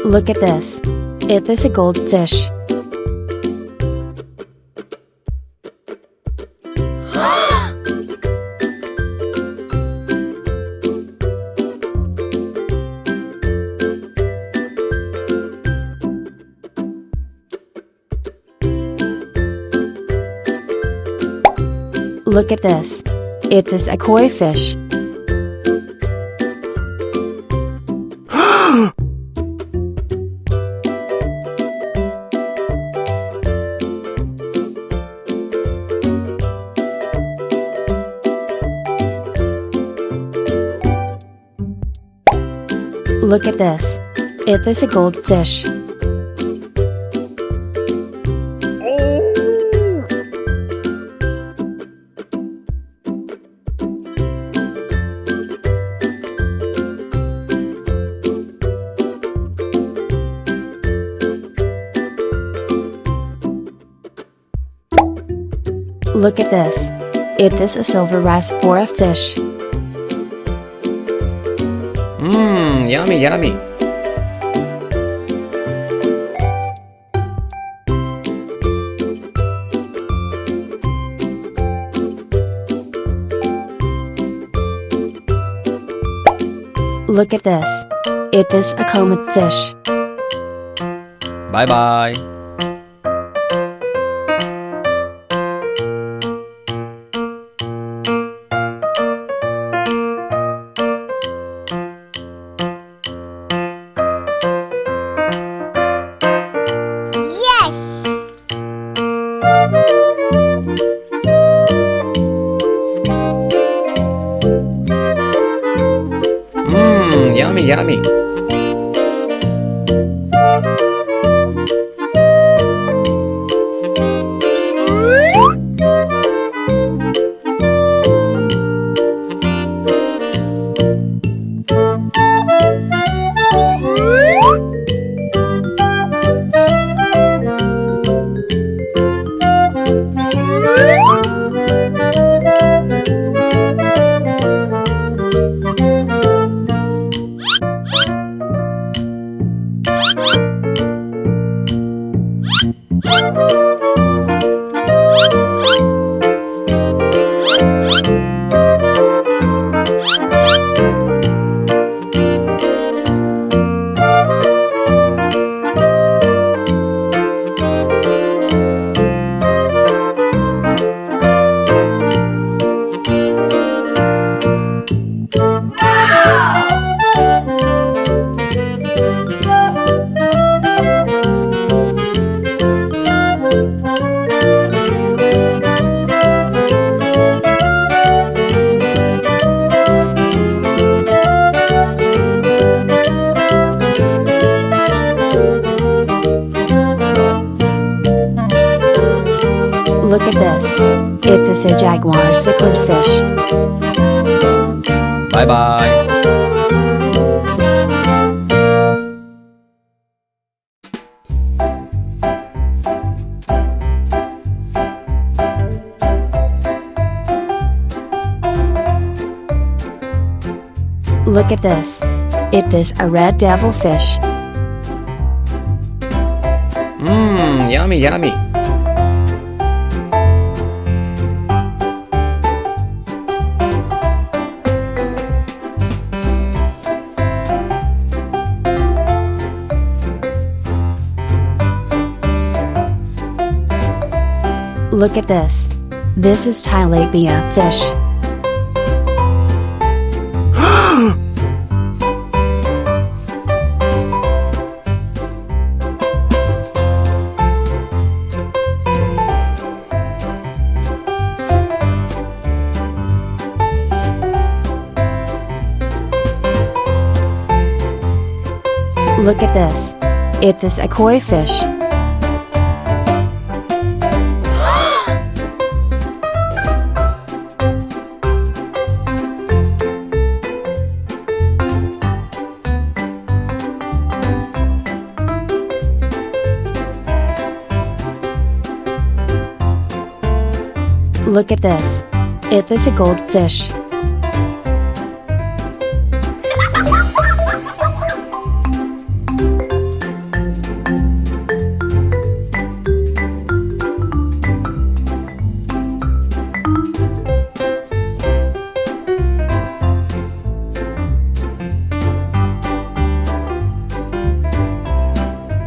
Look at this. It is a goldfish. Look at this. It is a koi fish. Look at this. It is a goldfish. Look at this. It is a silver rasbora fish. Yummy, yummy. Look at this. It is a comet fish. Bye bye. Yes! Yummy, yummy. Look at this. It is a jaguar cichlid fish. Bye bye. Look at this. It is a red devil fish. Yummy, yummy. Look at this. This is tilapia fish. Look at this. It is a koi fish. Look at this. It is a goldfish.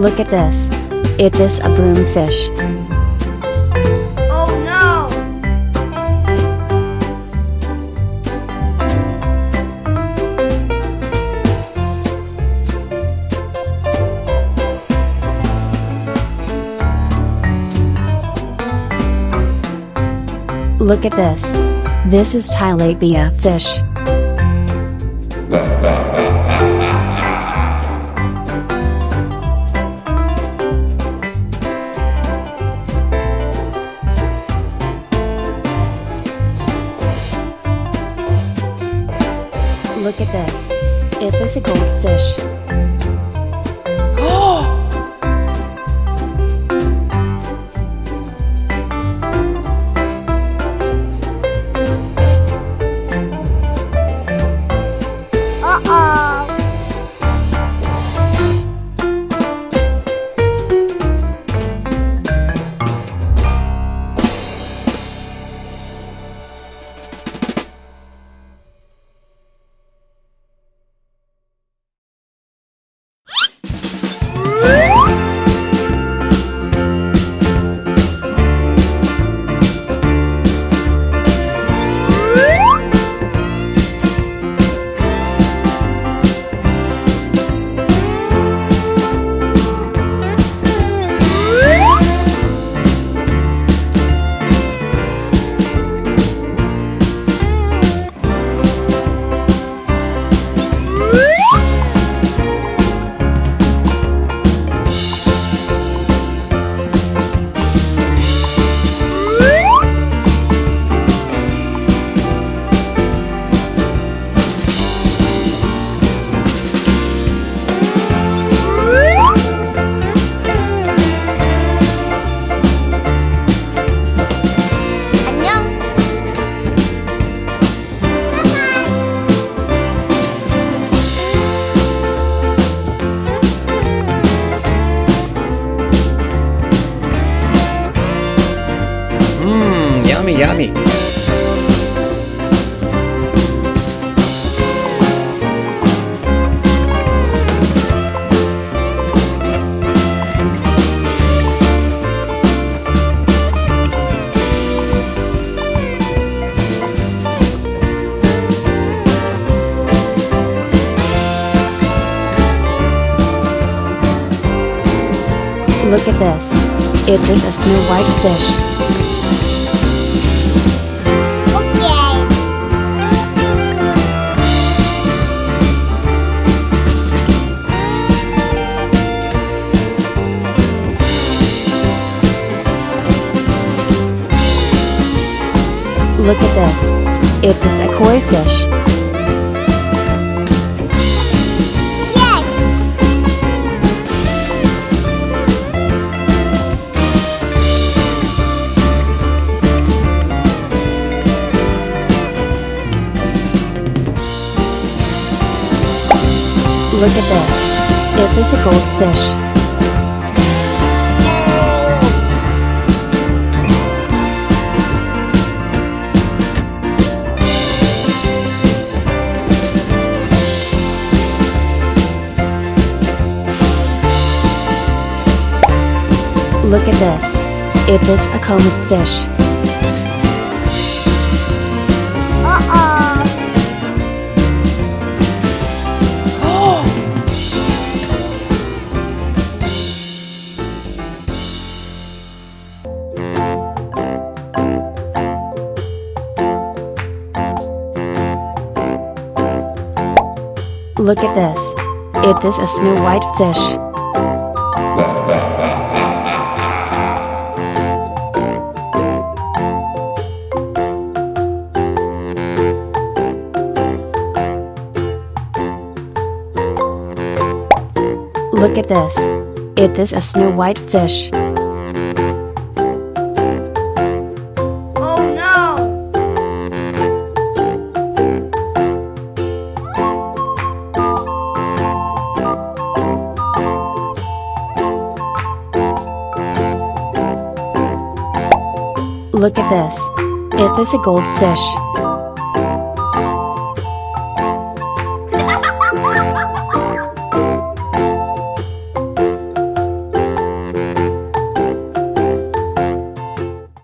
Look at this. It is a broomfish. Oh no! Look at this. This is tilapia fish. Look at this. It is a goldfish. Uh-oh! Yummy, yummy. Look at this. It is a snow white fish. Okay. Look at this. It is a koi fish. Yes! Look at this. It is a goldfish. Look at this. It is a comet fish. Uh-oh! Look at this. It is a snow white fish. Look at this. It is a snow white fish. Oh no! Look at this. It is a goldfish.